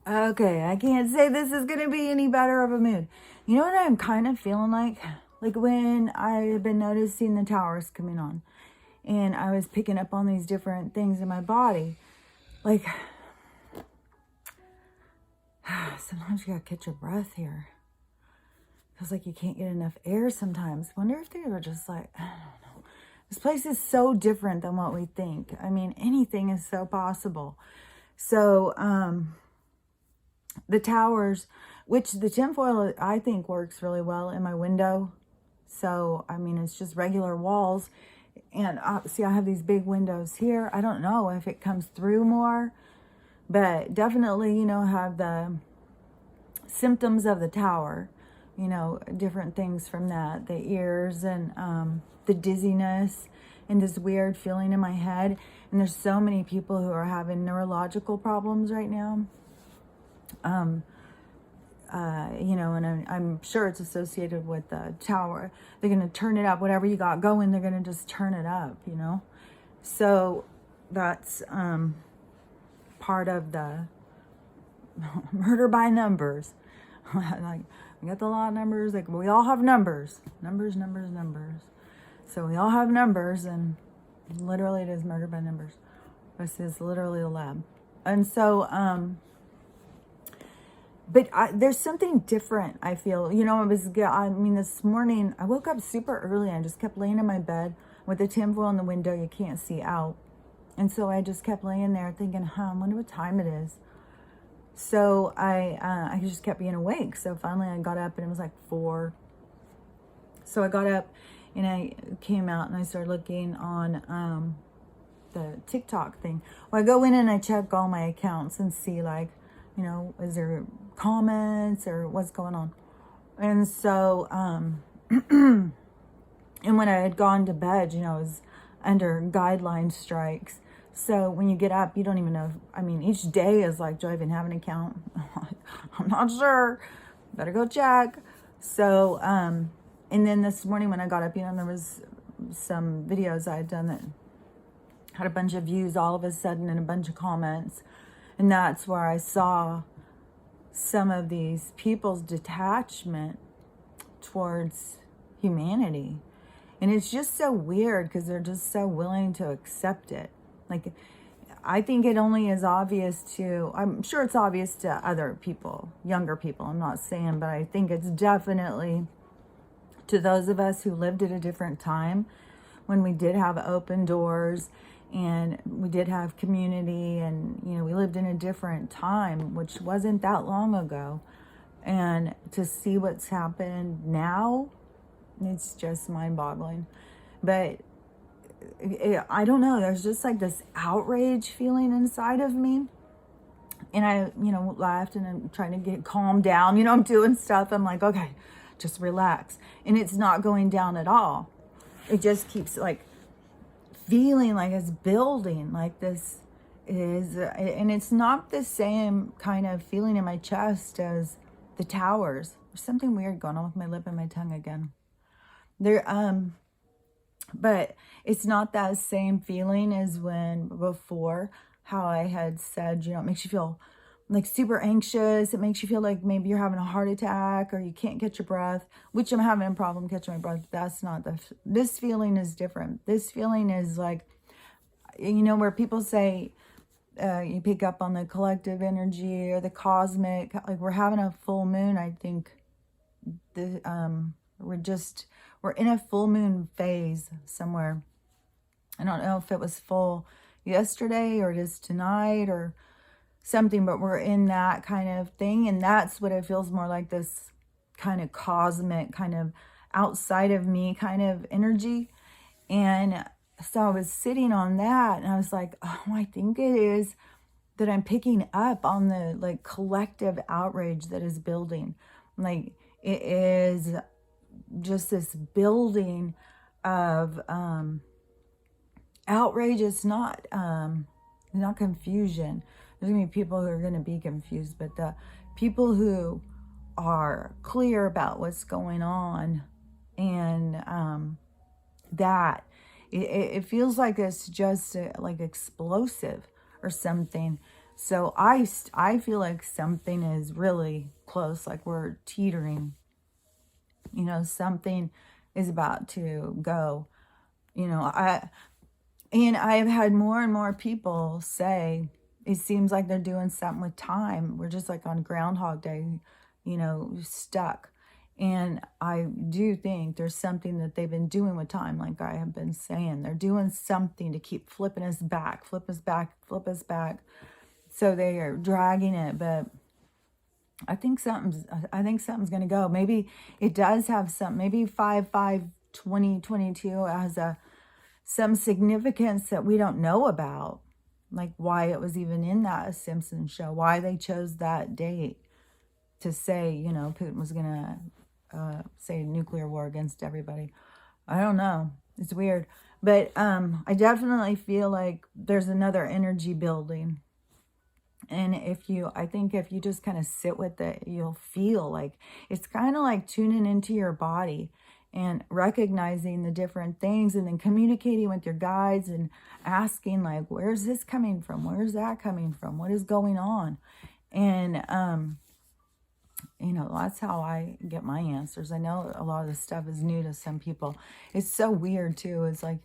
Okay, I can't say this is going to be any better of a mood. You know what I'm kind of feeling like? Like when I've been noticing the towers coming on and I was picking up on these different things in my body. Like, sometimes you gotta catch your breath here. Feels like you can't get enough air sometimes. Wonder if they were just like, I don't know. This place is so different than what we think. I mean, anything is so possible. So, the towers, which the tinfoil I think works really well in my window. So, I mean, it's just regular walls. And see, I have these big windows here. I don't know if it comes through more, but definitely, have the symptoms of the tower, different things from that, the ears and the dizziness and this weird feeling in my head. And there's so many people who are having neurological problems right now. And I'm sure it's associated with the tower. They're going to turn it up. Whatever you got going, they're going to just turn it up, So that's part of the murder by numbers. Like, we got the law of numbers. Like, we all have numbers. Numbers. So we all have numbers, and literally it is murder by numbers. This is literally a lab. And so, but there's something different, I feel. This morning, I woke up super early. I just kept laying in my bed with the tinfoil in the window. You can't see out. And so I just kept laying there thinking, I wonder what time it is. So I just kept being awake. So finally I got up and it was like 4. So I got up and I came out and I started looking on the TikTok thing. Well, I go in and I check all my accounts and see, like, is there comments or what's going on? And so, and when I had gone to bed, I was under guideline strikes. So when you get up, you don't even know. Each day is like, do I even have an account? I'm not sure. Better go check. So, and then this morning when I got up, there was some videos I had done that had a bunch of views all of a sudden and a bunch of comments. And that's where I saw some of these people's detachment towards humanity. And it's just so weird because they're just so willing to accept it. Like, I think it only is obvious I'm sure it's obvious to other people, younger people, I'm not saying, but I think it's definitely to those of us who lived at a different time when we did have open doors and we did have community and, we lived in a different time, which wasn't that long ago. And to see what's happened now, it's just mind-boggling. But I don't know, there's just like this outrage feeling inside of me. And I, laughed and I'm trying to get calmed down. I'm doing stuff. I'm like, okay, just relax. And it's not going down at all. It just keeps like feeling like it's building, like this is, and it's not the same kind of feeling in my chest as the towers. There's something weird going on with my lip and my tongue again. But it's not that same feeling as when before, how I had said, it makes you feel like super anxious. It makes you feel like maybe you're having a heart attack or you can't catch your breath, which I'm having a problem catching my breath. That's not this feeling is different. This feeling is like, where people say, you pick up on the collective energy or the cosmic, like we're having a full moon. I think we're in a full moon phase somewhere. I don't know if it was full yesterday or it is tonight or something, but we're in that kind of thing. And that's what it feels more like, this kind of cosmic, kind of outside of me kind of energy. And so I was sitting on that and I was like, oh, I think it is that I'm picking up on the like collective outrage that is building. Like, it is just this building of outrage. It's not confusion. There's gonna be people who are gonna be confused, but the people who are clear about what's going on, and that it feels like it's just like explosive or something. So I feel like something is really close, like we're teetering. Something is about to go. I've had more and more people say it seems like they're doing something with time. We're just like on Groundhog Day, stuck. And I do think there's something that they've been doing with time, like I have been saying. They're doing something to keep flipping us back, flip us back, flip us back. So they are dragging it, but I think something's going to go. Maybe it does have some, maybe 5/5/2022 has some significance that we don't know about, like why it was even in that Simpsons show, why they chose that date to say, Putin was going to say nuclear war against everybody. I don't know. It's weird. But I definitely feel like there's another energy building. And I think if you just kind of sit with it, you'll feel like it's kind of like tuning into your body and recognizing the different things and then communicating with your guides and asking like, where's this coming from? Where's that coming from? What is going on? And, that's how I get my answers. I know a lot of this stuff is new to some people. It's so weird too. It's like,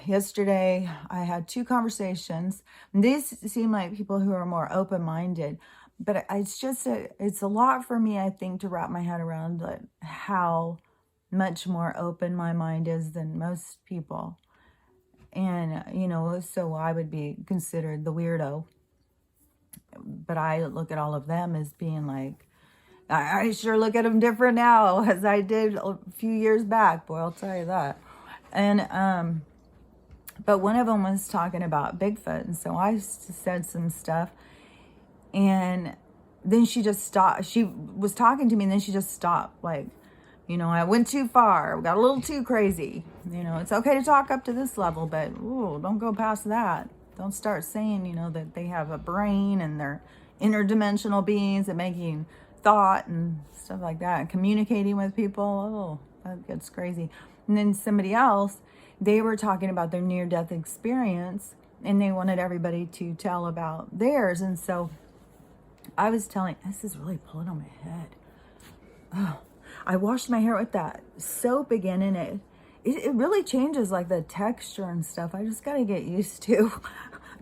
yesterday I had 2 conversations. These seem like people who are more open-minded, but it's a lot for me, I think, to wrap my head around how much more open my mind is than most people. And, so I would be considered the weirdo. But I look at all of them as being like, I sure look at them different now as I did a few years back. Boy, I'll tell you that. And, but one of them was talking about Bigfoot. And so I said some stuff. And then she just stopped. She was talking to me and then she just stopped. Like, I went too far. Got a little too crazy. It's okay to talk up to this level, but don't go past that. Don't start saying, that they have a brain and they're interdimensional beings and making thought and stuff like that. And communicating with people. That gets crazy. And then somebody else, they were talking about their near-death experience and they wanted everybody to tell about theirs. And so I was telling, this is really pulling on my head. Oh, I washed my hair with that soap again and it really changes like the texture and stuff. I just got to get used to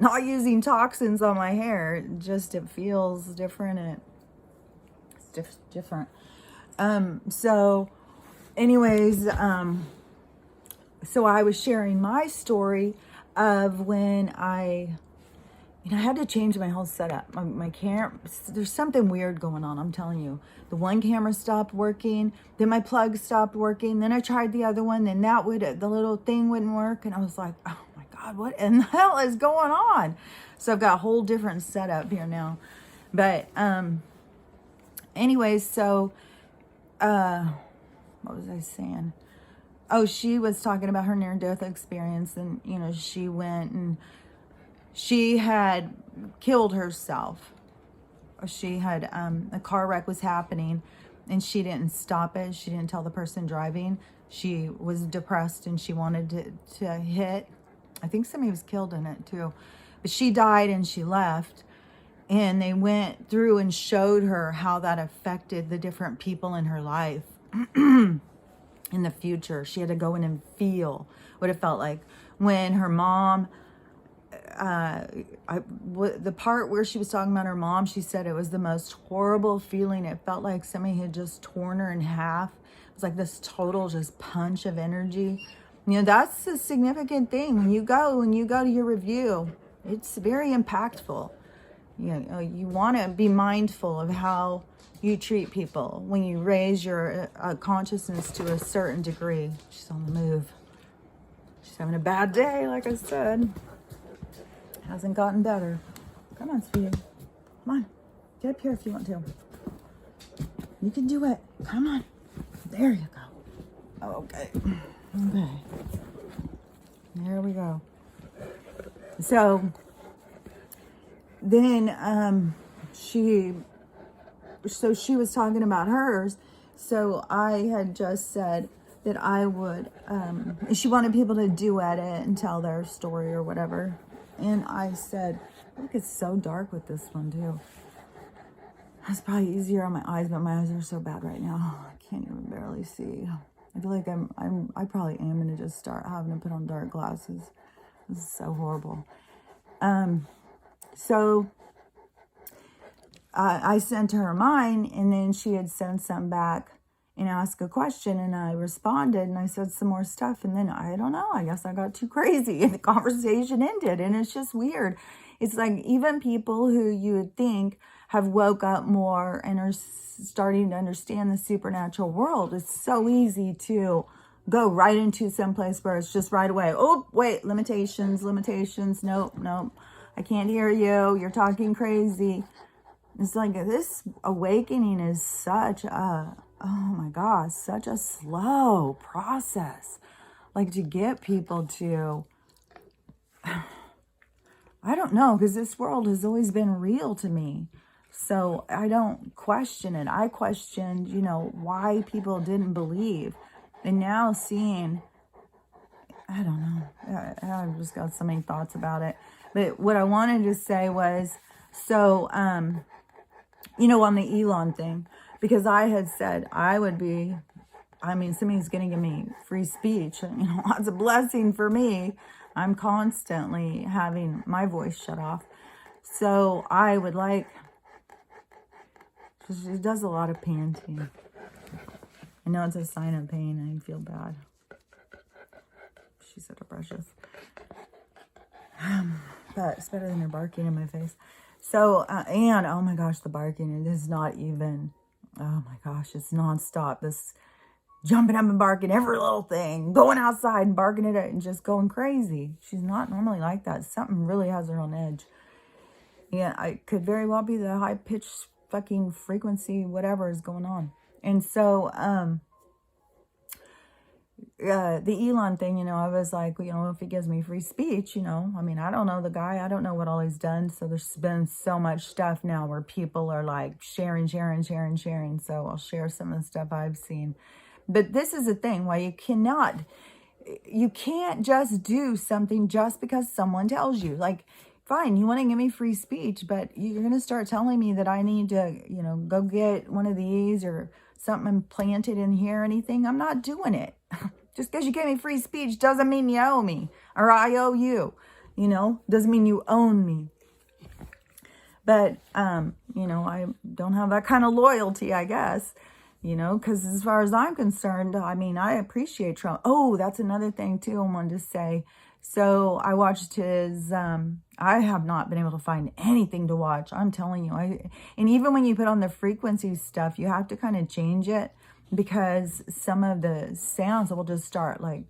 not using toxins on my hair. It feels different and it's different. So anyways, so I was sharing my story of when I had to change my whole setup. My camera, there's something weird going on, I'm telling you. The one camera stopped working, then my plug stopped working, then I tried the other one, then the little thing wouldn't work, and I was like, oh my God, what in the hell is going on? So I've got a whole different setup here now. But anyways, so what was I saying? Oh, she was talking about her near-death experience, and she went and she had killed herself. She had a car wreck was happening and she didn't stop it. She didn't tell the person driving. She was depressed and she wanted to hit. I think somebody was killed in it too. But she died and she left. And they went through and showed her how that affected the different people in her life in the future. She had to go in and feel what it felt like when her mom... the part where she was talking about her mom, she said it was the most horrible feeling. It felt like somebody had just torn her in half. It was like this total just punch of energy. That's a significant thing. When you go to your review, it's very impactful. You want to be mindful of how you treat people when you raise your consciousness to a certain degree. She's on the move. She's having a bad day, like I said. Hasn't gotten better. Come on, sweetie. Come on. Get up here if you want to. You can do it. Come on. There you go. Okay. Okay. There we go. So then she was talking about hers. So I had just said that I would, she wanted people to duet it and tell their story or whatever. And I said, Look, it's so dark with this one too. It's probably easier on my eyes, but my eyes are so bad right now. I can't even barely see. I feel like I probably am gonna just start having to put on dark glasses. This is so horrible. So I sent her mine, and then she had sent some back and asked a question, and I responded, and I said some more stuff, and then I don't know, I guess I got too crazy, and the conversation ended, and it's just weird. It's like even people who you would think have woke up more and are starting to understand the supernatural world, it's so easy to go right into some place where it's just right away. Oh, wait, limitations. Nope. I can't hear you. You're talking crazy. It's like this awakening is such a, oh my gosh, such a slow process. Like to get people to, I don't know, because this world has always been real to me. So I don't question it. I questioned, why people didn't believe. And now seeing, I don't know. I've just got so many thoughts about it. But what I wanted to say was, so, on the Elon thing, because I had said I would be, somebody's going to give me free speech. And, that's a blessing for me. I'm constantly having my voice shut off. So I would like, she does a lot of panting. I know it's a sign of pain. I feel bad. She's such a precious. But it's better than her barking in my face. So, and oh my gosh, the barking, it is not even, oh my gosh, it's nonstop. This jumping up and barking every little thing, going outside and barking at it and just going crazy. She's not normally like that. Something really has her on edge. Yeah, I could very well be the high pitched fucking frequency, whatever is going on. And so, the Elon thing, I was like, if he gives me free speech, I don't know the guy. I don't know what all he's done. So there's been so much stuff now where people are like sharing. So I'll share some of the stuff I've seen. But this is the thing why you can't just do something just because someone tells you. Like, fine, you want to give me free speech, but you're going to start telling me that I need to, go get one of these or something implanted in here or anything. I'm not doing it. Just because you gave me free speech doesn't mean you owe me or I owe you, doesn't mean you own me. But, I don't have that kind of loyalty, I guess, because as far as I'm concerned, I appreciate Trump. Oh, that's another thing too I wanted to say. So I watched his, I have not been able to find anything to watch. I'm telling you, and even when you put on the frequency stuff, you have to kind of change it because some of the sounds will just start like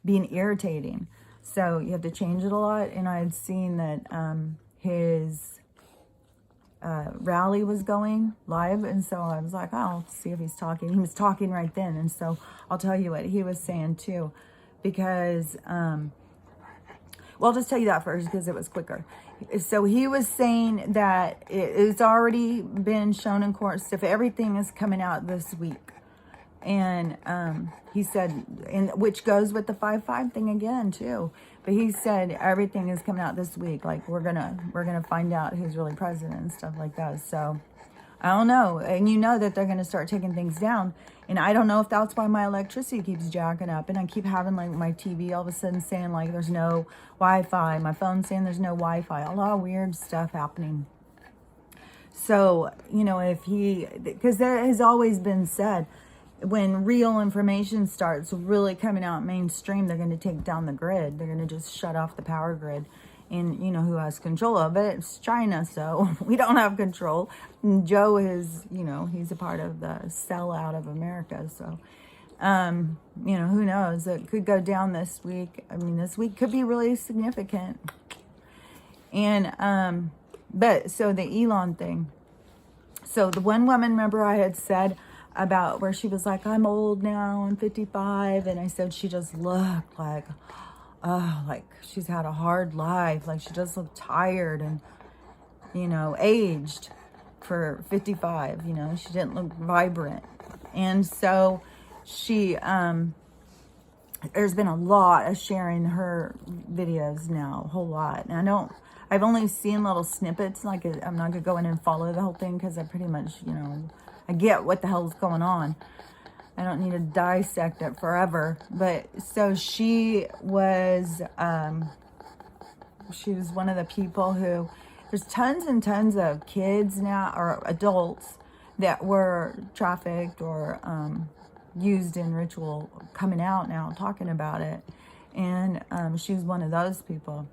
being irritating. So you have to change it a lot. And I had seen that, his, rally was going live. And so I was like, I'll see if he's talking. He was talking right then. And so I'll tell you what he was saying too, because, well, I'll just tell you that first because it was quicker. So he was saying that it's already been shown in court stuff. Everything is coming out this week. And he said, and which goes with the 5/5 thing again too. But he said everything is coming out this week. Like we're gonna find out who's really president and stuff like that. So I don't know. And that they're gonna start taking things down. And I don't know if that's why my electricity keeps jacking up. And I keep having like my TV all of a sudden saying like there's no Wi-Fi. My phone saying there's no Wi-Fi. A lot of weird stuff happening. So, because there has always been said, when real information starts really coming out mainstream, they're going to take down the grid. They're going to just shut off the power grid. And who has control of it? It's China, so we don't have control. And Joe is, he's a part of the sellout of America. So, who knows? It could go down this week. This week could be really significant. And, but so the Elon thing. So the one woman, remember I had said about where she was like, I'm old now, I'm 55. And I said she just looked like, like she's had a hard life. Like she just looked tired and, aged for 55. She didn't look vibrant. And so she, there's been a lot of sharing her videos now, a whole lot. And I've only seen little snippets. Like, I'm not gonna go in and follow the whole thing because I pretty much, I get what the hell's going on. I don't need to dissect it forever. But so she was one of the people who, there's tons and tons of kids now, or adults, that were trafficked or used in ritual, coming out now talking about it. And she was one of those people.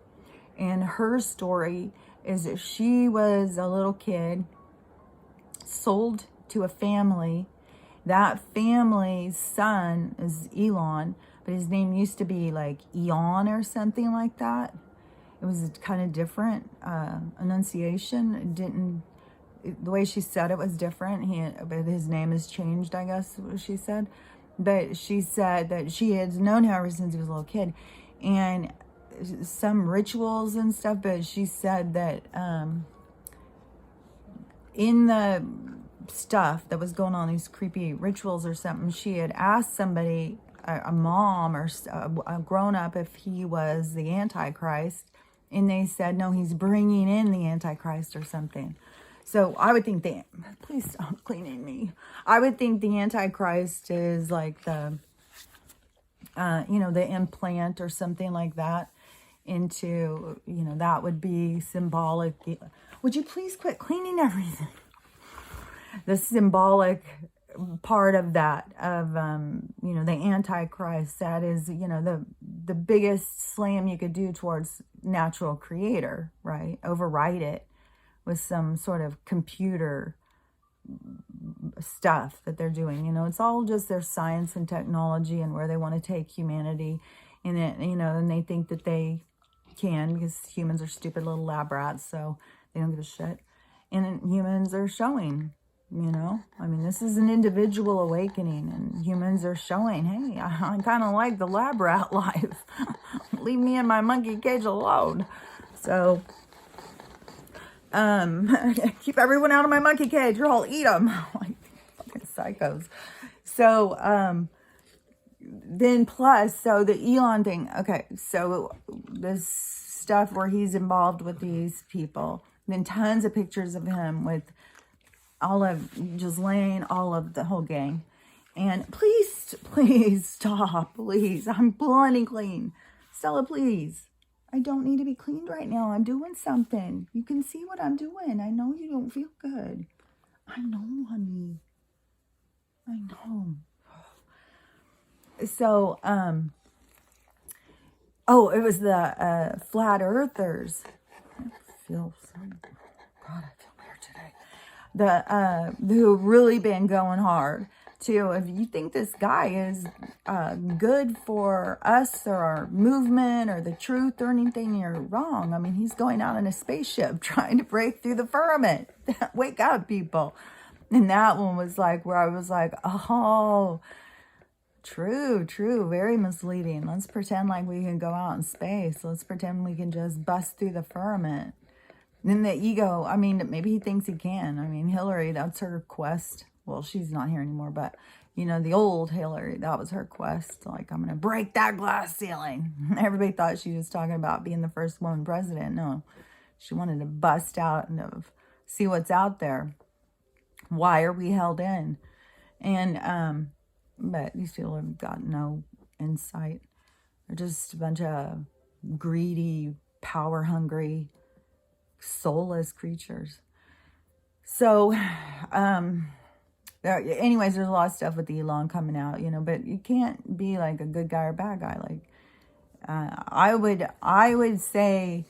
And her story is that she was a little kid, sold to a family. That family's son is Elon, but his name used to be like Eon or something like that. It was kind of different enunciation. It didn't, the way she said it was different. But his name has changed, I guess, she said. But she said that she had known him ever since he was a little kid. And some rituals and stuff, but she said that in the stuff that was going on, these creepy rituals or something, she had asked somebody, a mom or a grown-up, if he was the Antichrist, and they said, no, he's bringing in the Antichrist or something. So I would think please stop cleaning me. I would think the Antichrist is like the, the implant or something like that into, that would be symbolic. Would you please quit cleaning everything? The symbolic part of that, of, the Antichrist, that is, the biggest slam you could do towards natural creator, right? Override it with some sort of computer stuff that they're doing. It's all just their science and technology and where they want to take humanity in it, and they think that they can, because humans are stupid little lab rats, so they don't give a shit. And humans are showing, this is an individual awakening, and humans are showing, hey, I kind of like the lab rat life. Leave me in my monkey cage alone. So, keep everyone out of my monkey cage, or I'll eat them. Like fucking psychos. So, then plus, so the Elon thing, okay, so this stuff where he's involved with these people, then tons of pictures of him with all of Ghislaine, all of the whole gang. And please stop, please. I'm plenty clean. Stella, please. I don't need to be cleaned right now. I'm doing something. You can see what I'm doing. I know you don't feel good. I know, honey. I know. So, it was the flat earthers. I feel so, God, I feel weird today. Who really been going hard too. If you think this guy is good for us or our movement or the truth or anything, you're wrong. I mean, he's going out in a spaceship trying to break through the firmament. Wake up, people. And that one was like where I was like, oh, true, very misleading. Let's pretend like we can go out in space. Let's pretend we can just bust through the firmament. And then the ego, maybe he thinks he can. Hillary, that's her quest. Well, she's not here anymore, but, the old Hillary, that was her quest. Like, I'm going to break that glass ceiling. Everybody thought she was talking about being the first woman president. No, she wanted to bust out and see what's out there. Why are we held in? And, but these people have got no insight. They're just a bunch of greedy, power-hungry, soulless creatures. So, anyways, there's a lot of stuff with Elon coming out, but you can't be like a good guy or bad guy. Like, I would say,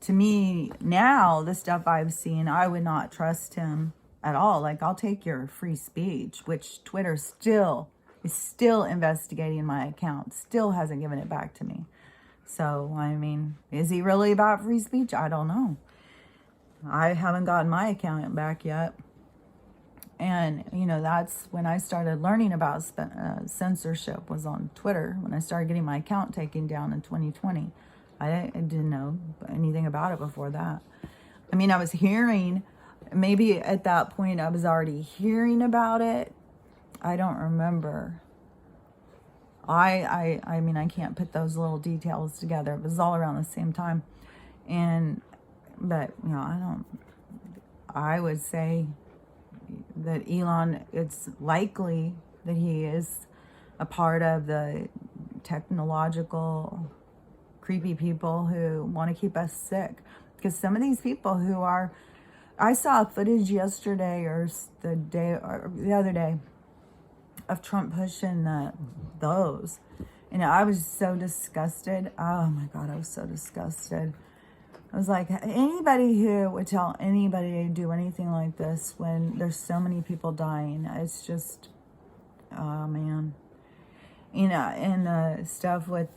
to me now, the stuff I've seen, I would not trust him at all. Like, I'll take your free speech, which Twitter is still investigating my account, still hasn't given it back to me. So, is he really about free speech? I don't know. I haven't gotten my account back yet. And, that's when I started learning about censorship, was on Twitter, when I started getting my account taken down in 2020. I didn't know anything about it before that. I was hearing, maybe at that point I was already hearing about it. I don't remember. I can't put those little details together. It was all around the same time. And But, you know, I would say that Elon, it's likely that he is a part of the technological creepy people who want to keep us sick. Because some of these people who are, I saw footage yesterday or the other day of Trump pushing those. And I was so disgusted. Oh my God, I was so disgusted. I was like, anybody who would tell anybody to do anything like this when there's so many people dying, it's just, oh man. You know, and stuff with,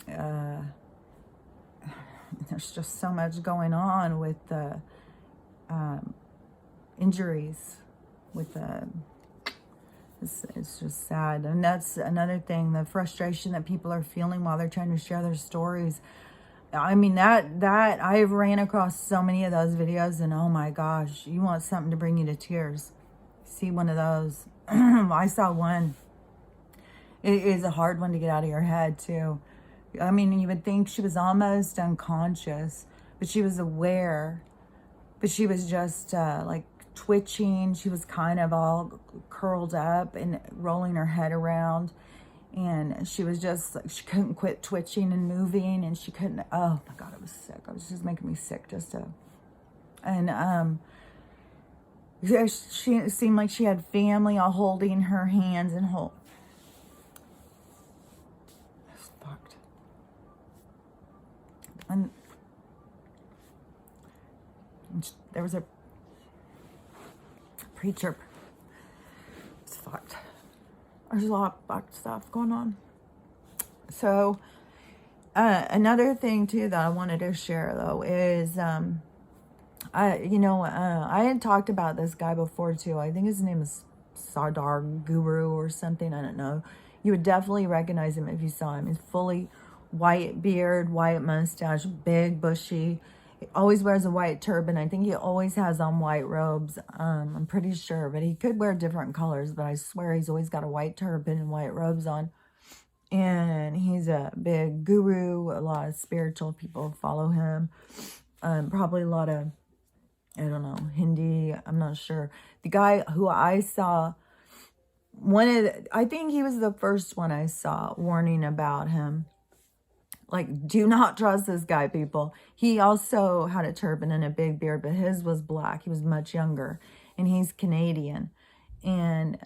there's just so much going on with the injuries, with the, it's just sad. And that's another thing, the frustration that people are feeling while they're trying to share their stories. I mean, that I've ran across so many of those videos, and oh my gosh, you want something to bring you to tears. See one of those. I saw one. It is a hard one to get out of your head too. I mean, you would think she was almost unconscious, but she was aware, but she was just like twitching. She was kind of all curled up and rolling her head around. And she was just like, she couldn't quit twitching and moving, and she couldn't, oh my God, I was sick. It was just making me sick just to, and she seemed like she had family all holding her hands and hold. I was fucked. And there was a preacher. It's fucked. There's a lot of fucked stuff going on. So, another thing too that I wanted to share though is, I had talked about this guy before too. I think his name is Sardar Guru or something. I don't know. You would definitely recognize him if you saw him. He's fully white beard, white mustache, big, bushy. He always wears a white turban. I think he always has on white robes. I'm pretty sure, but he could wear different colors, but I swear he's always got a white turban and white robes on. And he's a big guru. A lot of spiritual people follow him. Probably a lot of, I don't know, Hindi. I'm not sure. The guy who I saw, I think he was the first one I saw warning about him. Like, do not trust this guy, people. He also had a turban and a big beard, but his was black. He was much younger, and he's Canadian. And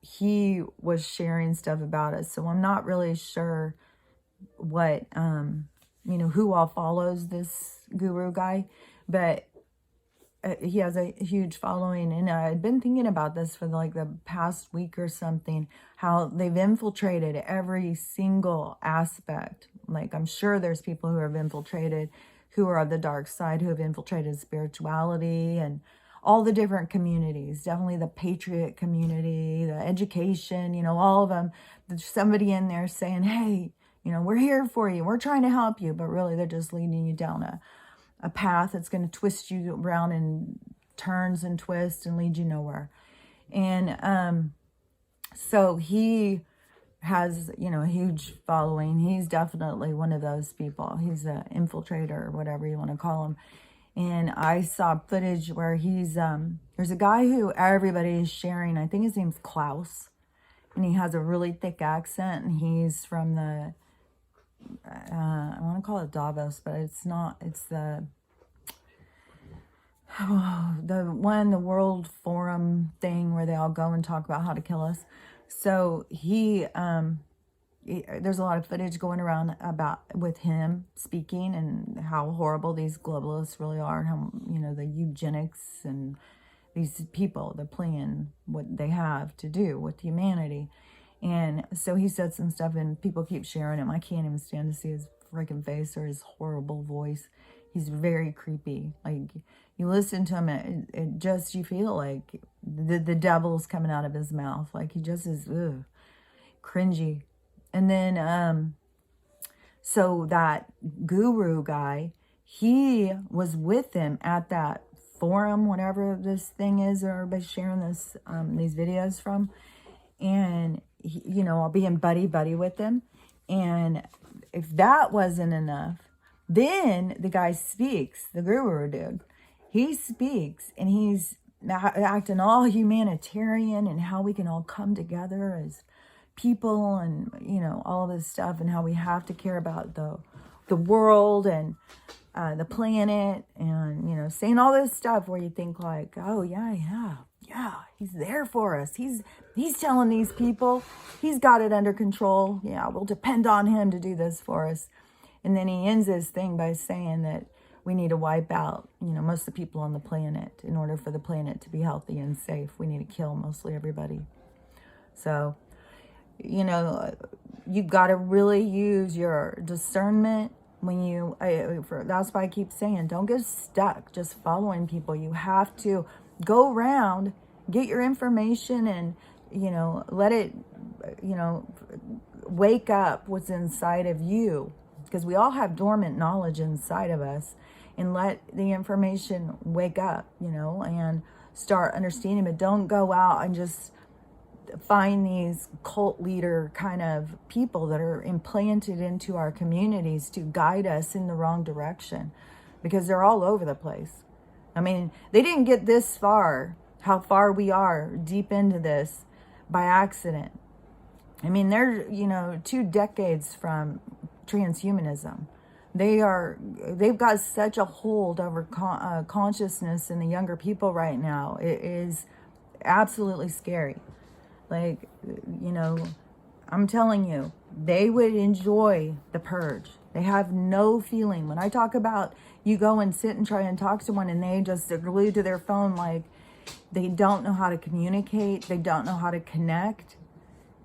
he was sharing stuff about it. So I'm not really sure what, who all follows this guru guy, but he has a huge following. And I'd been thinking about this for like the past week or something, how they've infiltrated every single aspect. Like, I'm sure there's people who have infiltrated, who are of the dark side, who have infiltrated spirituality and all the different communities. Definitely the patriot community, the education, all of them. There's somebody in there saying, hey, we're here for you. We're trying to help you. But really, they're just leading you down a path that's going to twist you around in turns and twists and lead you nowhere. And so he has, a huge following. He's definitely one of those people. He's an infiltrator or whatever you want to call him. And I saw footage where he's, there's a guy who everybody is sharing. I think his name's Klaus. And he has a really thick accent. And he's from the, I want to call it Davos, but it's not. It's the World Forum thing where they all go and talk about how to kill us. So there's a lot of footage going around with him speaking and how horrible these globalists really are, and how, the eugenics and these people, they're playing what they have to do with humanity. And so he said some stuff and people keep sharing him. I can't even stand to see his freaking face or his horrible voice. He's very creepy. Like, you listen to him, it just, you feel like the devil's coming out of his mouth. Like, he just is cringy. And then, so that guru guy, he was with him at that forum, whatever this thing is, or everybody's sharing this, these videos from. And, I'll be in buddy with him. And if that wasn't enough, Then the guy speaks, the guru dude. He speaks and he's acting all humanitarian and how we can all come together as people and, you know, all this stuff and how we have to care about the world and the planet and, you know, saying all this stuff where you think like, oh, yeah, he's there for us. He's telling these people he's got it under control. Yeah, we'll depend on him to do this for us. And then he ends his thing by saying that we need to wipe out, you know, most of the people on the planet in order for the planet to be healthy and safe. We need to kill mostly everybody. So, you know, you've got to really use your discernment when you, that's why I keep saying, don't get stuck just following people. You have to go around, get your information and, you know, let it, you know, wake up what's inside of you. Because we all have dormant knowledge inside of us, and let the information wake up, you know, and start understanding. But don't go out and just find these cult leader kind of people that are implanted into our communities to guide us in the wrong direction, because they're all over the place. I mean, they didn't get this far, how far we are deep into this, by accident. I mean, they're, you know, 2 decades from transhumanism. They've got such a hold over consciousness in the younger people right now. It is absolutely scary. Like, you know, I'm telling you, they would enjoy the purge. They have no feeling. When I talk about you go and sit and try and talk to someone and they just are glued to their phone, like they don't know how to communicate. They don't know how to connect.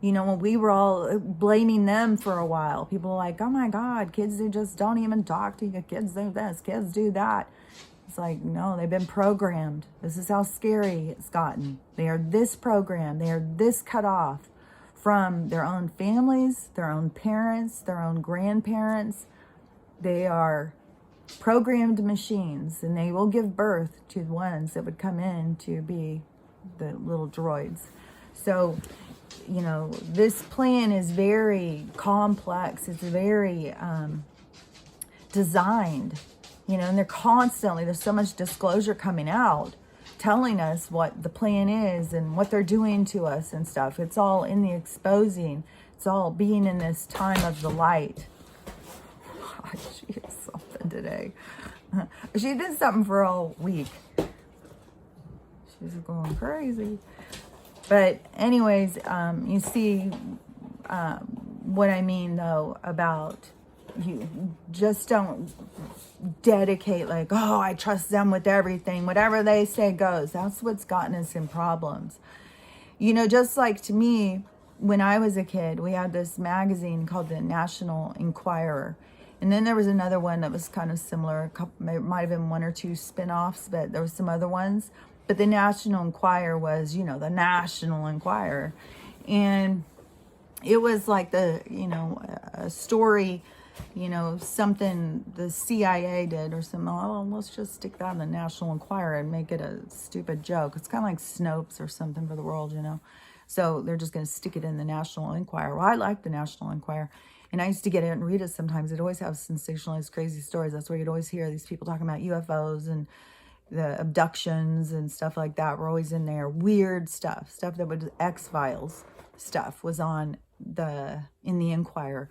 You know, when we were all blaming them for a while, people were like, oh my God, kids, they just don't even talk to you. Kids do this, kids do that. It's like, no, they've been programmed. This is how scary it's gotten. They are this programmed. They are this cut off from their own families, their own parents, their own grandparents. They are programmed machines, and they will give birth to the ones that would come in to be the little droids. So, you know, this plan is very complex. It's very designed, you know, and there's so much disclosure coming out telling us what the plan is and what they're doing to us and stuff. It's all in the exposing. It's all being in this time of the light. God, she is something today. She did something for all week. She's going crazy. But anyways, you see what I mean, though, about you just don't dedicate like, oh, I trust them with everything. Whatever they say goes. That's what's gotten us in problems. You know, just like to me, when I was a kid, we had this magazine called the National Enquirer. And then there was another one that was kind of similar. It might have been 1 or 2 spin-offs, but there were some other ones. But the National Enquirer was, you know, the National Enquirer. And it was like the, you know, a story, you know, something the CIA did or something. Oh, let's just stick that in the National Enquirer and make it a stupid joke. It's kind of like Snopes or something for the world, you know. So they're just going to stick it in the National Enquirer. Well, I like the National Enquirer. And I used to get it and read it sometimes. It always have sensationalized, crazy stories. That's where you'd always hear these people talking about UFOs and the abductions and stuff like that were always in there. Weird stuff that was X-Files stuff was in the Enquirer.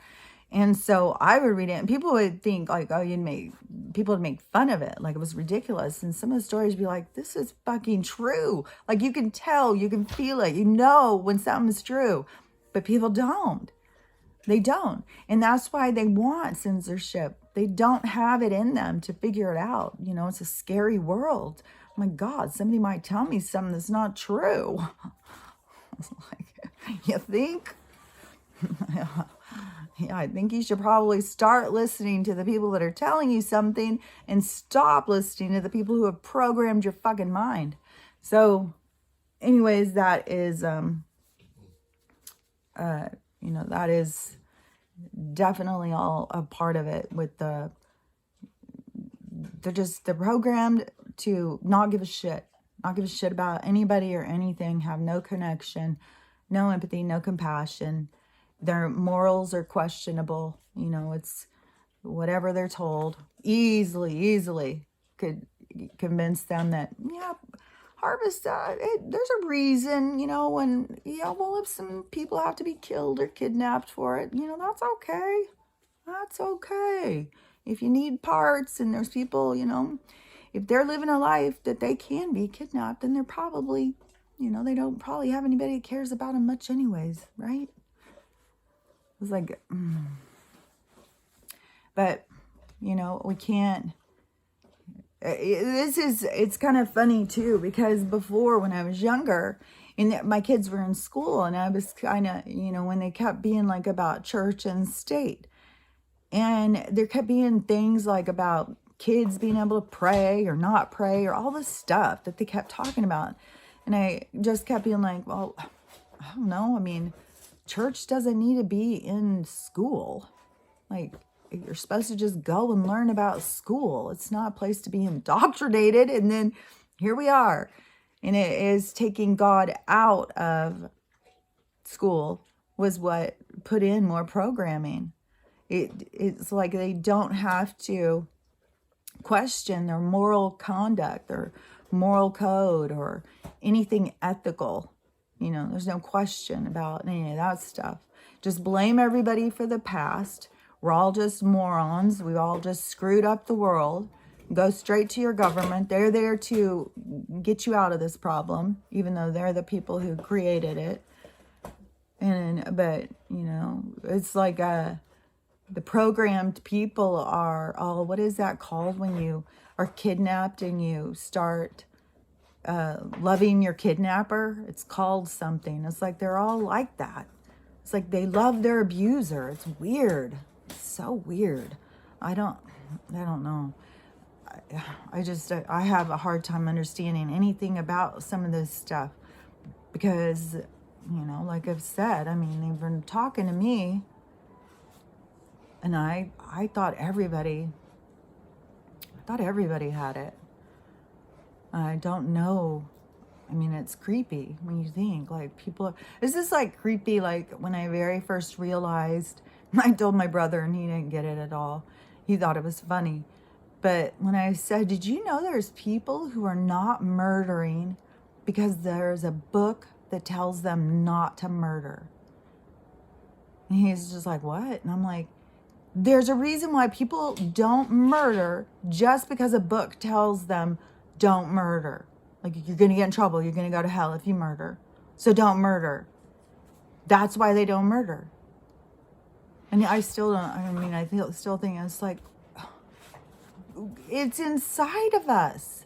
And so I would read it and people would think like, oh, people would make fun of it. Like it was ridiculous. And some of the stories would be like, this is fucking true. Like you can tell, you can feel it, you know, when something's true, but people don't. They don't. And that's why they want censorship. They don't have it in them to figure it out. You know, it's a scary world. Oh my God, somebody might tell me something that's not true. I was like, you think? Yeah, I think you should probably start listening to the people that are telling you something and stop listening to the people who have programmed your fucking mind. So anyways, that is, you know, that is definitely all a part of it with they're programmed to not give a shit about anybody or anything, have no connection, no empathy, no compassion. Their morals are questionable. You know, it's whatever they're told, easily could convince them that, yeah, harvest, there's a reason, when, well, if some people have to be killed or kidnapped for it, that's okay. That's okay. If you need parts and there's people, if they're living a life that they can be kidnapped, then they're probably, they don't probably have anybody that cares about them much anyways, right? It's like, but, we can't. It's kind of funny too, because before, when I was younger and my kids were in school, and I was kind of, when they kept being like about church and state, and there kept being things like about kids being able to pray or not pray, or all this stuff that they kept talking about. And I just kept being like, well, I don't know. I mean, church doesn't need to be in school. Like, you're supposed to just go and learn about school. It's not a place to be indoctrinated. And then here we are. And it is taking God out of school was what put in more programming. It's like they don't have to question their moral conduct or moral code or anything ethical. There's no question about any of that stuff. Just blame everybody for the past. We're all just morons. We all just screwed up the world. Go straight to your government. They're there to get you out of this problem, even though they're the people who created it. But it's like the programmed people are all, what is that called when you are kidnapped and you start loving your kidnapper? It's called something. It's like they're all like that. It's like they love their abuser. It's weird. It's so weird. I don't know. I have a hard time understanding anything about some of this stuff because, like I've said, I mean, they've been talking to me, and I thought everybody had it. I don't know. I mean, it's creepy when you think like people. Is this like creepy? Like when I very first realized, I told my brother and he didn't get it at all. He thought it was funny. But when I said, did you know there's people who are not murdering because there's a book that tells them not to murder? And he's just like, what? And I'm like, there's a reason why people don't murder just because a book tells them don't murder. Like, you're going to get in trouble. You're going to go to hell if you murder. So don't murder. That's why they don't murder. And I still don't, I still think it's like, it's inside of us.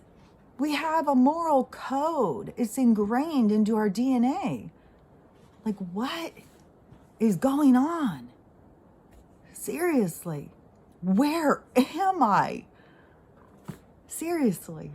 We have a moral code. It's ingrained into our DNA. Like, what is going on? Seriously, where am I? Seriously.